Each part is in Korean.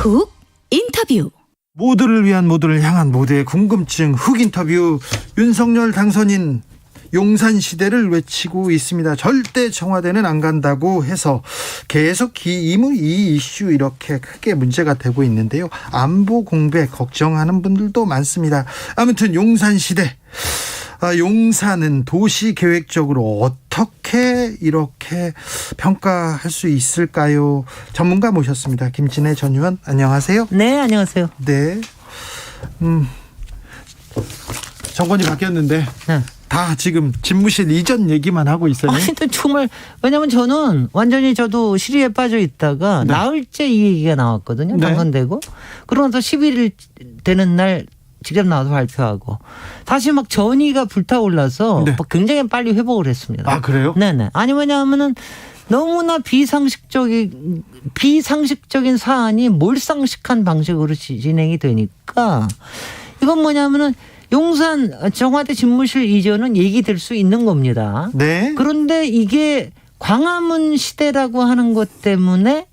훅 인터뷰. 모두를 위한 모두를 향한 모두의 궁금증 훅 인터뷰. 윤석열 당선인 용산시대를 외치고 있습니다. 절대 청와대는 안 간다고 해서 계속 이 이슈 이렇게 크게 문제가 되고 있는데요. 안보 공백 걱정하는 분들도 많습니다. 아무튼 용산시대, 용산은 도시 계획적으로 어떻게 이렇게 평가할 수 있을까요? 전문가 모셨습니다. 김진애 전 의원, 안녕하세요. 네, 안녕하세요. 네. 정권이 바뀌었는데 네. 다 지금 집무실 이전 얘기만 하고 있어요. 아니, 또 정말, 왜냐면 저는 완전히 저도 시리에 빠져 있다가 네. 나흘째 이 얘기가 나왔거든요. 네. 당선되고. 그러고 나서 11일 되는 날 직접 나와서 발표하고. 다시 막 전의가 불타올라서 네. 굉장히 빨리 회복을 했습니다. 아, 그래요? 네네. 아니, 왜냐하면은 너무나 비상식적인 사안이 몰상식한 방식으로 진행이 되니까 이건 뭐냐면은 용산 청와대 집무실 이전은 얘기될 수 있는 겁니다. 네. 그런데 이게 광화문 시대라고 하는 것 때문에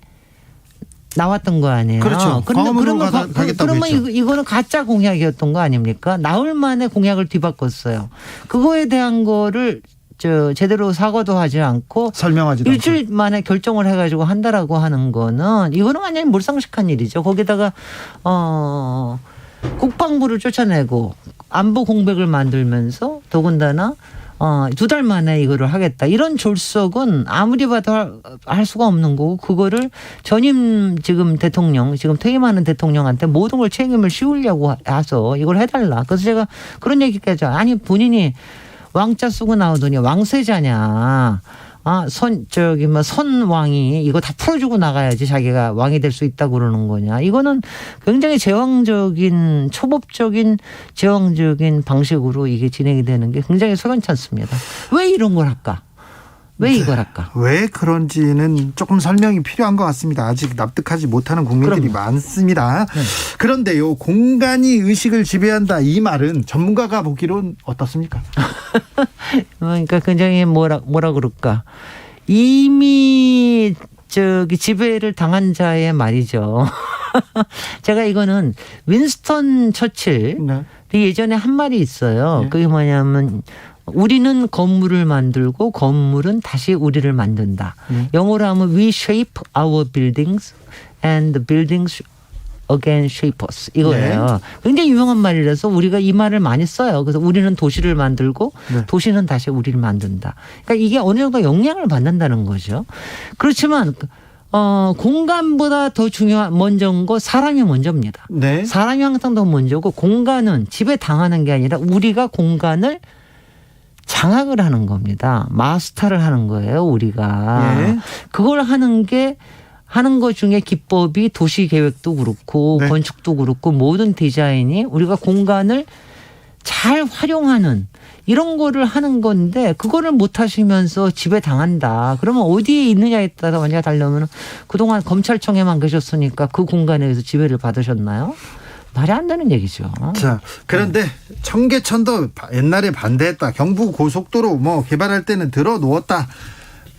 나왔던 거 아니에요. 그렇죠. 광화문으로 가겠다고 그러면 했죠. 이거는 가짜 공약이었던 거 아닙니까? 나흘 만에 공약을 뒤바꿨어요. 그거에 대한 거를 제대로 사과도 하지 않고 설명하지도 일주일 만에 결정을 해가지고 한다라고 하는 거는 이거는 완전히 몰상식한 일이죠. 거기다가 국방부를 쫓아내고 안보 공백을 만들면서 더군다나 2달 만에 이거를 하겠다. 이런 졸속은 아무리 봐도 할 수가 없는 거고 그거를 전임 지금 퇴임하는 대통령한테 모든 걸 책임을 씌우려고 해서 이걸 해달라. 그래서 제가 그런 얘기까지 아니 본인이 왕자 쓰고 나오더니 왕세자냐. 선왕이 이거 다 풀어주고 나가야지 자기가 왕이 될 수 있다고 그러는 거냐. 이거는 굉장히 초법적인 제왕적인 방식으로 이게 진행이 되는 게 굉장히 석연치 않습니다. 왜 이런 걸 할까? 왜 이걸 할까? 왜 그런지는 조금 설명이 필요한 것 같습니다. 아직 납득하지 못하는 국민들이 많습니다. 네. 그런데요, 공간이 의식을 지배한다, 이 말은 전문가가 보기로는 어떻습니까? 그러니까 굉장히 뭐라 그럴까? 이미 지배를 당한 자의 말이죠. 제가 이거는 윈스턴 처칠이 네. 예전에 한 말이 있어요. 네. 그게 뭐냐면 우리는 건물을 만들고 건물은 다시 우리를 만든다. 영어로 하면 we shape our buildings and the buildings again shape us. 이거예요. 네. 굉장히 유명한 말이라서 우리가 이 말을 많이 써요. 그래서 우리는 도시를 만들고 네. 도시는 다시 우리를 만든다. 그러니까 이게 어느 정도 영향을 받는다는 거죠. 그렇지만 공간보다 더 먼저인 거 사람이 먼저입니다. 네. 사람이 항상 더 먼저고 공간은 지배 당하는 게 아니라 우리가 공간을 장악을 하는 겁니다. 마스터를 하는 거예요, 우리가. 예. 그걸 하는 것 중에 기법이 도시 계획도 그렇고 네. 건축도 그렇고 모든 디자인이 우리가 공간을 잘 활용하는 이런 거를 하는 건데 그거를 못 하시면서 지배당한다. 그러면 어디에 있느냐에 따라 만약에 달려면 그동안 검찰청에만 계셨으니까 그 공간에서 지배를 받으셨나요? 말이 안 되는 얘기죠. 자, 그런데 청계천도 옛날에 반대했다. 경부 고속도로 개발할 때는 들어 놓았다.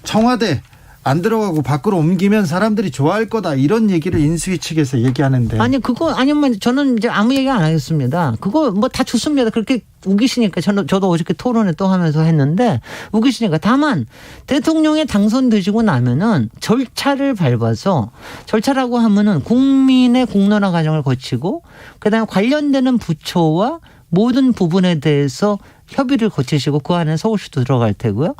청와대 안 들어가고 밖으로 옮기면 사람들이 좋아할 거다. 이런 얘기를 인수위 측에서 얘기하는데. 아니 아니면 저는 이제 아무 얘기 안 하겠습니다. 그거 다 좋습니다. 그렇게 우기시니까 저도 어저께 토론회 또 하면서 했는데 우기시니까 다만 대통령에 당선되시고 나면은 절차를 밟아서 절차라고 하면은 국민의 공론화 과정을 거치고 그다음에 관련되는 부처와 모든 부분에 대해서 협의를 거치시고 그 안에 서울시도 들어갈 테고요.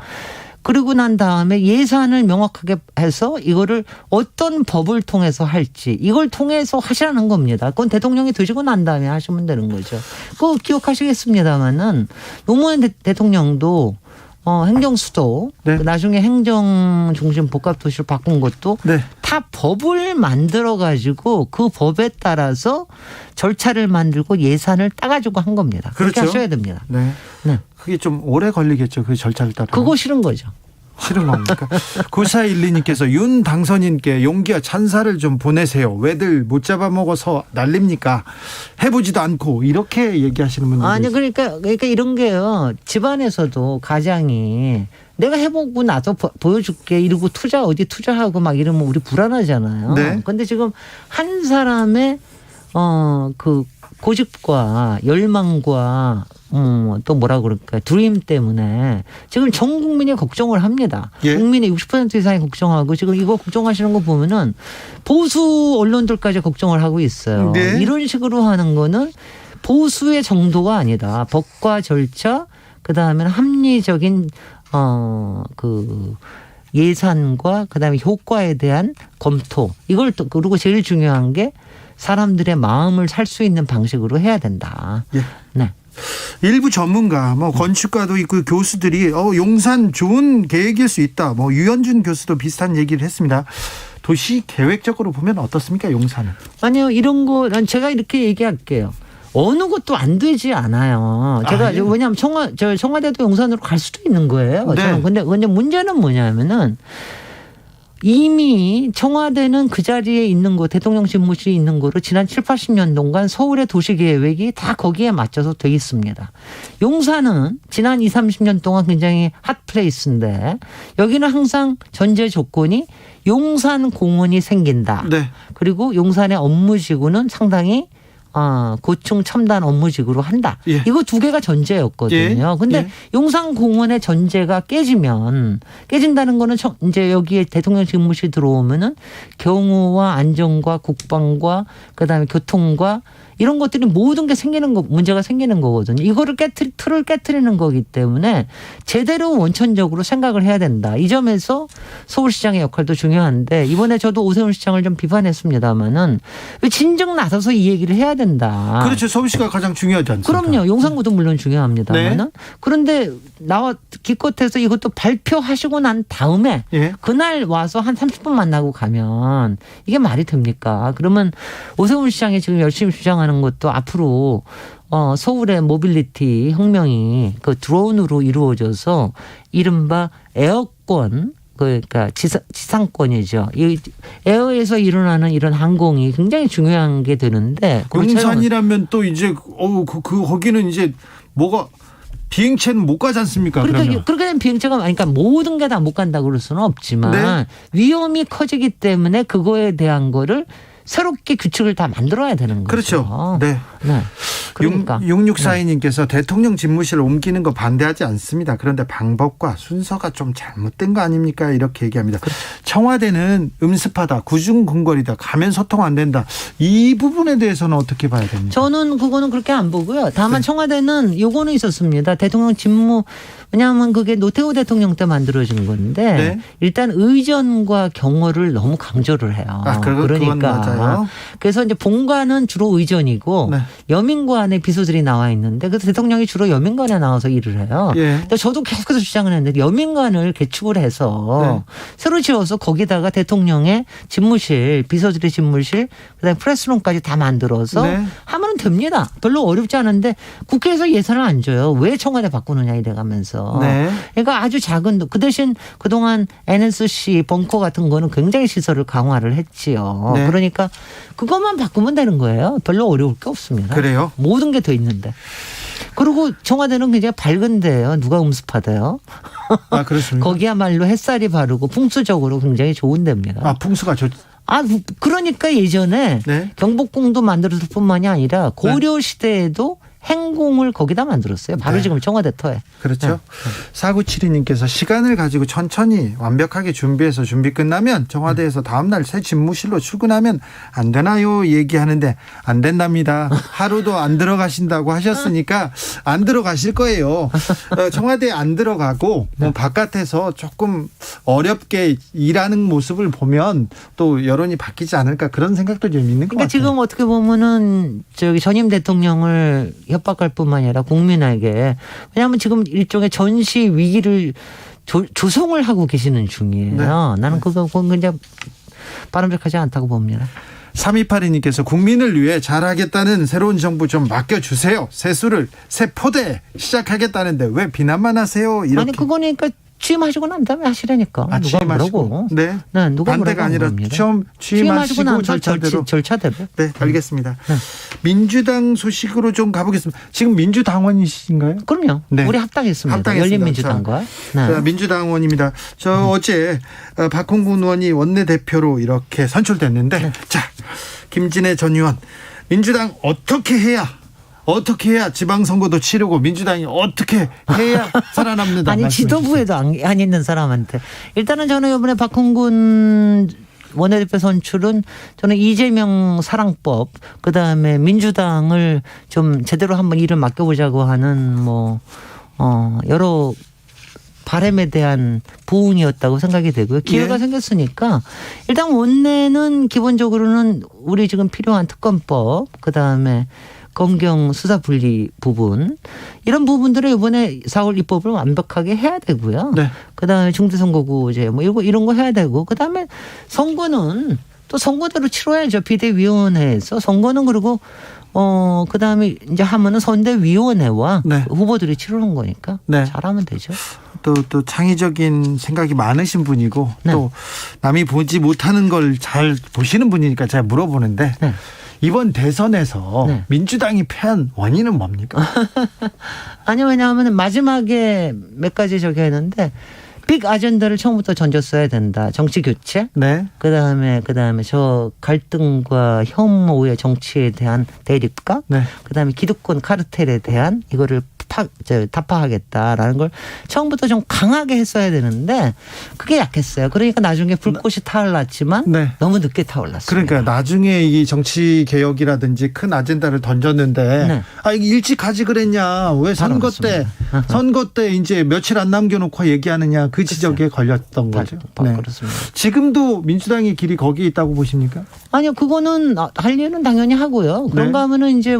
그리고 난 다음에 예산을 명확하게 해서 이거를 어떤 법을 통해서 할지 이걸 통해서 하시라는 겁니다. 그건 대통령이 되시고 난 다음에 하시면 되는 거죠. 그거 기억하시겠습니다마는 노무현 대통령도 행정수도 네. 나중에 행정중심 복합도시로 바꾼 것도 네. 다 법을 만들어 가지고 그 법에 따라서 절차를 만들고 예산을 따가지고 한 겁니다. 그렇게 그렇죠. 하셔야 됩니다. 네. 네. 그게 좀 오래 걸리겠죠. 그 절차를 따라. 그거 싫은 거죠. 싫은 겁니까? 9412님께서 윤 당선인께 용기와 찬사를 좀 보내세요. 왜들 못 잡아먹어서 난립니까? 해보지도 않고 이렇게 얘기하시는 분들. 아니 그러니까 이런 게요. 집안에서도 가장이 내가 해보고 나서 보여줄게 이러고 어디 투자하고 막 이러면 우리 불안하잖아요. 네. 근데 지금 한 사람의 그 고집과 열망과 또 뭐라 그럴까 드림 때문에 지금 전 국민이 걱정을 합니다. 예. 국민의 60% 이상이 걱정하고 지금 이거 걱정하시는 거 보면은 보수 언론들까지 걱정을 하고 있어요. 네. 이런 식으로 하는 거는 보수의 정도가 아니다. 법과 절차 그다음에는 합리적인 그 예산과 그다음에 효과에 대한 검토 이걸 또 그리고 제일 중요한 게 사람들의 마음을 살 수 있는 방식으로 해야 된다. 예. 네. 일부 전문가, 건축가도 있고 교수들이 용산 좋은 계획일 수 있다. 유현준 교수도 비슷한 얘기를 했습니다. 도시 계획적으로 보면 어떻습니까, 용산은? 아니요, 이런 거 난 제가 이렇게 얘기할게요. 어느 것도 안 되지 않아요. 제가 예. 왜냐하면 청와대도 용산으로 갈 수도 있는 거예요. 네. 저는 근데 문제는 뭐냐면은. 이미 청와대는 그 자리에 있는 거 대통령 집무실이 있는 거로 지난 7, 80년 동안 서울의 도시계획이 다 거기에 맞춰서 돼 있습니다. 용산은 지난 20, 30년 동안 굉장히 핫플레이스인데 여기는 항상 전제 조건이 용산공원이 생긴다. 네. 그리고 용산의 업무지구는 상당히 고층 첨단 업무직으로 한다. 예. 이거 두 개가 전제였거든요. 예. 근데 예. 용산공원의 전제가 깨진다는 거는 이제 여기에 대통령 집무실 들어오면은 경호와 안전과 국방과 그다음에 교통과 이런 것들이 모든 게 문제가 생기는 거거든요. 이거를 틀을 깨트리는 거기 때문에 제대로 원천적으로 생각을 해야 된다. 이 점에서 서울시장의 역할도 중요한데 이번에 저도 오세훈 시장을 좀 비판했습니다마는 진정 나서서 이 얘기를 해야 된다. 그렇죠. 서울시가 가장 중요하지 않습니까? 그럼요. 용산구도 물론 중요합니다만은 네. 그런데 기껏해서 이것도 발표하시고 난 다음에 예. 그날 와서 한 30분 만나고 가면 이게 말이 됩니까? 그러면 오세훈 시장이 지금 열심히 주장하는 것도 앞으로 서울의 모빌리티 혁명이 그 드론으로 이루어져서 이른바 에어권 그러니까 지상권이죠. 이 에어에서 일어나는 이런 항공이 굉장히 중요한 게 되는데 용산이라면 또 이제 거기는 이제 뭐가 비행체는 못 가지 않습니까? 그렇게 되면 비행체가 그러니까 모든 게 다 못 간다고 그럴 수는 없지만 네. 위험이 커지기 때문에 그거에 대한 거를 새롭게 규칙을 다 만들어야 되는 거죠. 그렇죠. 네. 네. 그러니까 6642님께서 대통령 집무실을 옮기는 거 반대하지 않습니다. 그런데 방법과 순서가 좀 잘못된 거 아닙니까? 이렇게 얘기합니다. 청와대는 음습하다, 구중궁궐이다, 가면 소통 안 된다. 이 부분에 대해서는 어떻게 봐야 됩니까? 저는 그거는 그렇게 안 보고요. 다만 네. 청와대는 요거는 있었습니다. 대통령 집무 왜냐하면 그게 노태우 대통령 때 만들어진 건데 네. 일단 의전과 경호를 너무 강조를 해요. 그건 맞아요. 그래서 이제 본관은 주로 의전이고 네. 여민관에 비서들이 나와 있는데 그래서 대통령이 주로 여민관에 나와서 일을 해요. 예. 근데 저도 계속해서 주장을 했는데 여민관을 개축을 해서 네. 새로 지어서 거기다가 대통령의 집무실, 비서들의 집무실, 그다음에 프레스룸까지 다 만들어서 네. 하면 됩니다. 별로 어렵지 않은데 국회에서 예산을 안 줘요. 왜 청와대 바꾸느냐 이래가면서. 네. 그러니까 아주 작은 그 대신 그동안 NSC 벙커 같은 거는 굉장히 시설을 강화를 했지요. 네. 그러니까 그것만 바꾸면 되는 거예요. 별로 어려울 게 없습니다. 그래요? 모든 게 더 있는데. 그리고 청와대는 굉장히 밝은 데예요. 누가 음습하대요. 그렇습니까? 거기야말로 햇살이 바르고 풍수적으로 굉장히 좋은 데입니다. 풍수가 좋. 그러니까 예전에 네. 경복궁도 만들었을 뿐만이 아니라 고려 시대에도 행궁을 거기다 만들었어요. 바로 네. 지금 청와대 터에. 그렇죠. 4972님께서 시간을 가지고 천천히 완벽하게 준비해서 준비 끝나면 청와대에서 다음날 새 집무실로 출근하면 안 되나요? 얘기하는데 안 된답니다. 하루도 안 들어가신다고 하셨으니까 안 들어가실 거예요. 청와대에 안 들어가고 바깥에서 조금 어렵게 일하는 모습을 보면 또 여론이 바뀌지 않을까 그런 생각도 좀 있는 것 그러니까 같아요. 지금 어떻게 보면은 전임 대통령을 협박할 뿐만 아니라 국민에게 왜냐하면 지금 일종의 전시 위기를 조성을 하고 계시는 중이에요. 네. 나는 그건 그냥 바람직하지 않다고 봅니다. 3282님께서 국민을 위해 잘하겠다는 새로운 정부 좀 맡겨주세요. 세수를 새 포대 시작하겠다는데 왜 비난만 하세요? 이렇게. 아니 그거니까 취임하시고 난 다음에 하시라니까. 누가 취임하시고. 뭐라고. 네. 네, 누가 반대가 아니라 취임하시고 난 절차대로. 절차대로. 네, 알겠습니다. 네. 민주당 소식으로 좀 가보겠습니다. 지금 민주당원이신가요? 그럼요. 네. 우리 합당했습니다. 합당했습니다. 열린민주당과. 네. 자, 민주당원입니다. 어제 박홍근 의원이 원내대표로 이렇게 선출됐는데 네. 자, 김진애 전 의원 민주당 어떻게 해야 지방선거도 치르고 민주당이 어떻게 해야 살아남는다. 아니 지도부에도 안 있는 사람한테 일단은 저는 이번에 박홍근 원내대표 선출은 저는 이재명 사랑법 그다음에 민주당을 좀 제대로 한번 일을 맡겨보자고 하는 여러 바람에 대한 부응이었다고 생각이 되고요. 기회가 예. 생겼으니까 일단 원내는 기본적으로는 우리 지금 필요한 특검법 그다음에 검경 수사 분리 부분 이런 부분들을 이번에 4월 입법을 완벽하게 해야 되고요. 네. 그다음에 중대선거구제 이런 거 해야 되고 그다음에 선거는 또 선거대로 치러야죠. 비대위원회에서 선거는 그리고 그다음에 이제 하면은 선대위원회와 네. 후보들이 치르는 거니까 네. 잘하면 되죠. 또 창의적인 생각이 많으신 분이고 네. 또 남이 보지 못하는 걸 잘 보시는 분이니까 제가 물어보는데 네. 이번 대선에서 네. 민주당이 패한 원인은 뭡니까? 아니 왜냐하면 마지막에 몇 가지 저기 했는데 빅 아젠다를 처음부터 던졌어야 된다. 정치 교체. 네. 그다음에 저 갈등과 혐오의 정치에 대한 대립과 네. 그다음에 기득권 카르텔에 대한 이거를 타파하겠다라는 걸 처음부터 좀 강하게 했어야 되는데 그게 약했어요. 그러니까 나중에 불꽃이 타올랐지만 네. 너무 늦게 타올랐습니다. 그러니까 나중에 이 정치 개혁이라든지 큰 아젠다를 던졌는데 네. 이게 일찍 하지 그랬냐? 왜 선거 때 이제 며칠 안 남겨놓고 얘기하느냐? 그 지적에 걸렸던 거죠. 네. 그렇습니다. 지금도 민주당의 길이 거기에 있다고 보십니까? 아니요, 그거는 할 일은 당연히 하고요. 그런가 네. 하면은 이제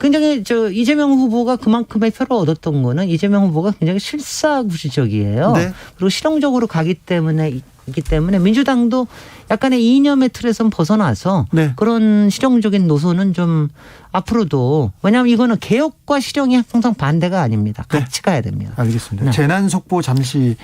굉장히 이재명 후보가 그만큼의 표를 얻었던 거는 이재명 후보가 굉장히 실사구시적이에요. 네. 그리고 실용적으로 가기 때문에 민주당도 약간의 이념의 틀에선 벗어나서 네. 그런 실용적인 노선은 좀 앞으로도 왜냐하면 이거는 개혁과 실용이 항상 반대가 아닙니다. 같이 가야 됩니다. 알겠습니다. 네. 재난 속보 잠시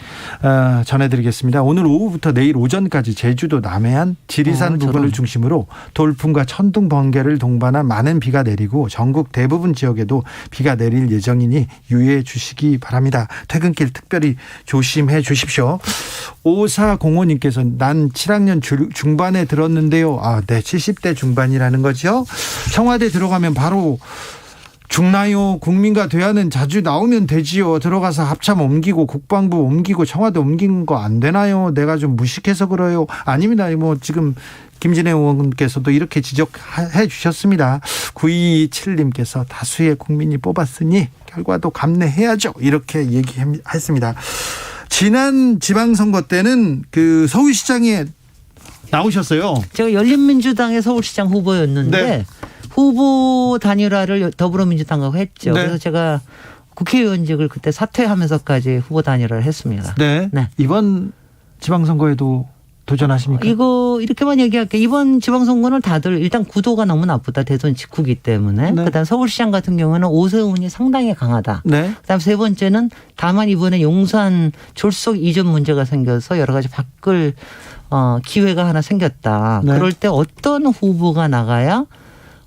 전해드리겠습니다. 오늘 오후부터 내일 오전까지 제주도 남해안 지리산 부근을 중심으로 돌풍과 천둥 번개를 동반한 많은 비가 내리고 전국 대부분 지역에도 비가 내릴 예정이니 유의해 주시기 바랍니다. 퇴근길 특별히 조심해 주십시오. 5405님께서 난 7학년 중반에 들었는데요. 네, 70대 중반이라는 거죠. 청와대 들어가면 바로 죽나요? 국민과 대화는 자주 나오면 되지요. 들어가서 합참 옮기고 국방부 옮기고 청와대 옮긴 거 안 되나요? 내가 좀 무식해서 그래요. 아닙니다. 지금 김진애 의원께서도 이렇게 지적해 주셨습니다. 9227님께서 다수의 국민이 뽑았으니 결과도 감내해야죠. 이렇게 얘기했습니다. 지난 지방선거 때는 그 서울시장에 나오셨어요. 제가 열린민주당의 서울시장 후보였는데 네. 후보 단일화를 더불어민주당하고 했죠. 네. 그래서 제가 국회의원직을 그때 사퇴하면서까지 후보 단일화를 했습니다. 네. 네. 이번 지방선거에도 도전하십니까? 이거 이렇게만 얘기할게요. 이번 지방선거는 다들 일단 구도가 너무 나쁘다. 대선 직후기 때문에. 네. 그다음 서울시장 같은 경우는 오세훈이 상당히 강하다. 네. 그다음 세 번째는 다만 이번에 용산 졸속 이전 문제가 생겨서 여러 가지 바꿀 기회가 하나 생겼다. 네. 그럴 때 어떤 후보가 나가야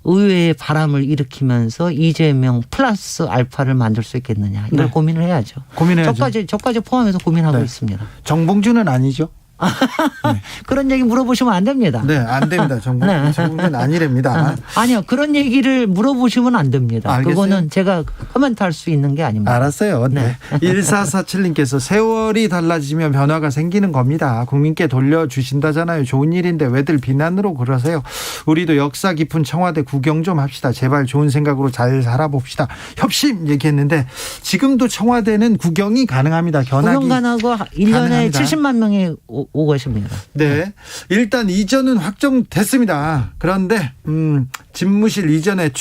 의회의 바람을 일으키면서 이재명 플러스 알파를 만들 수 있겠느냐. 이걸 네. 고민을 해야죠. 고민해야죠. 저까지 포함해서 고민하고 네. 있습니다. 정봉주는 아니죠? 그런 얘기 물어보시면 안 됩니다. 네, 안 됩니다. 정봉주는 아니랍니다. 아니요. 그런 얘기를 물어보시면 안 됩니다. 알겠어요. 그거는 제가 코멘트할 수 있는 게 아닙니다. 알았어요. 네. 1447님께서 세월이 달라지면 변화가 생기는 겁니다. 국민께 돌려주신다잖아요. 좋은 일인데 왜들 비난으로 그러세요. 우리도 역사 깊은 청와대 구경 좀 합시다. 제발 좋은 생각으로 잘 살아봅시다. 협심 얘기했는데 지금도 청와대는 구경이 가능합니다. 구경 가능하고 1년에 가능합니다. 70만 명이 오고 계십니다. 네. 일단 이전은 확정됐습니다. 그런데 집무실 이전의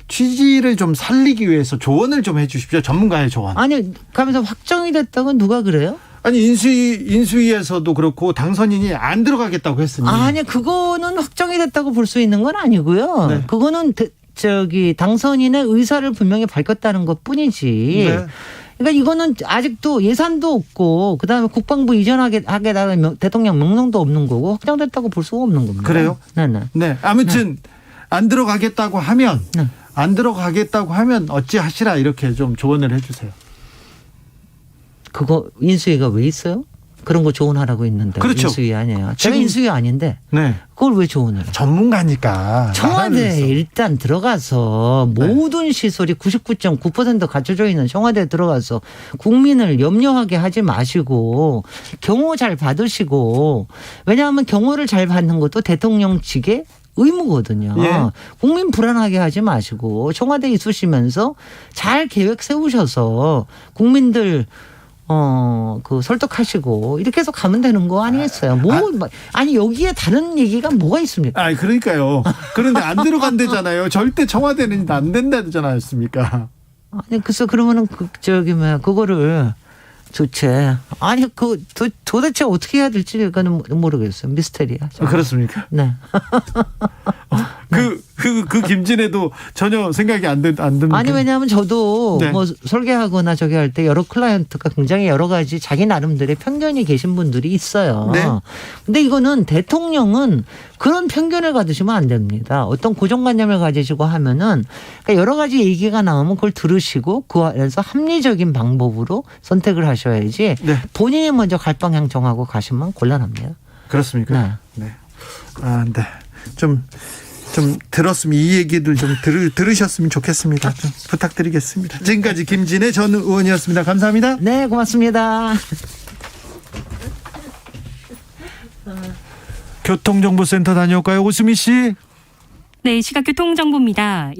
취지를 좀 살리기 위해서 조언을 좀 해 주십시오. 전문가의 조언. 아니 가면서 확정이 됐다고 누가 그래요? 아니 인수위에서도 그렇고 당선인이 안 들어가겠다고 했으니. 아니 그거는 확정이 됐다고 볼 수 있는 건 아니고요. 네. 그거는 당선인의 의사를 분명히 밝혔다는 것뿐이지. 네. 그러니까 이거는 아직도 예산도 없고 그다음에 국방부 이전하게다가 대통령 명령도 없는 거고 확정됐다고 볼 수가 없는 겁니다. 그래요? 네네. 네. 아무튼 안 들어가겠다고 하면 네. 어찌 하시라 이렇게 좀 조언을 해주세요. 그거 인수위가 왜 있어요? 그런 거 조언하라고 있는데 그렇죠. 인수위 아니에요. 제가 지금- 인수위 아닌데 네. 그걸 왜 조언을 해요? 전문가니까. 청와대에 나라를 일단 들어가서 네. 모든 시설이 99.9% 갖춰져 있는 청와대에 들어가서 국민을 염려하게 하지 마시고 경호 잘 받으시고 왜냐하면 경호를 잘 받는 것도 대통령 측의 의무거든요. 예. 국민 불안하게 하지 마시고 청와대에 있으시면서 잘 계획 세우셔서 국민들 그 설득하시고 이렇게 해서 가면 되는 거 아니겠어요? 아니 여기에 다른 얘기가 뭐가 있습니까? 아, 그러니까요. 그런데 안 들어간대잖아요. 절대 청와대는 안 된다지 않았습니까? 아니 글쎄 그러면은 그거를 도대체 도대체 어떻게 해야 될지 그거는 모르겠어요. 미스테리야. 그렇습니까? 네. 그 김진애도 전혀 생각이 안 듭니다. 아니 왜냐하면 저도 네. 뭐 설계하거나 저기 할 때 여러 클라이언트가 굉장히 여러 가지 자기 나름대로의 편견이 계신 분들이 있어요. 네. 근데 이거는 대통령은 그런 편견을 가지시면 안 됩니다. 어떤 고정관념을 가지시고 하면은 그러니까 여러 가지 얘기가 나오면 그걸 들으시고 그 안에서 합리적인 방법으로 선택을 하셔야지 네. 본인이 먼저 갈 방향 정하고 가시면 곤란합니다. 그렇습니까? 네. 아, 네. 좀 들었으면 이 얘기들 좀 들으셨으면 좋겠습니다. 좀 부탁드리겠습니다. 지금까지 김진애 전 의원이었습니다. 감사합니다. 네, 고맙습니다. 교통정보센터 다녀올까요? 오수미 씨. 네, 시각 교통정보입니다.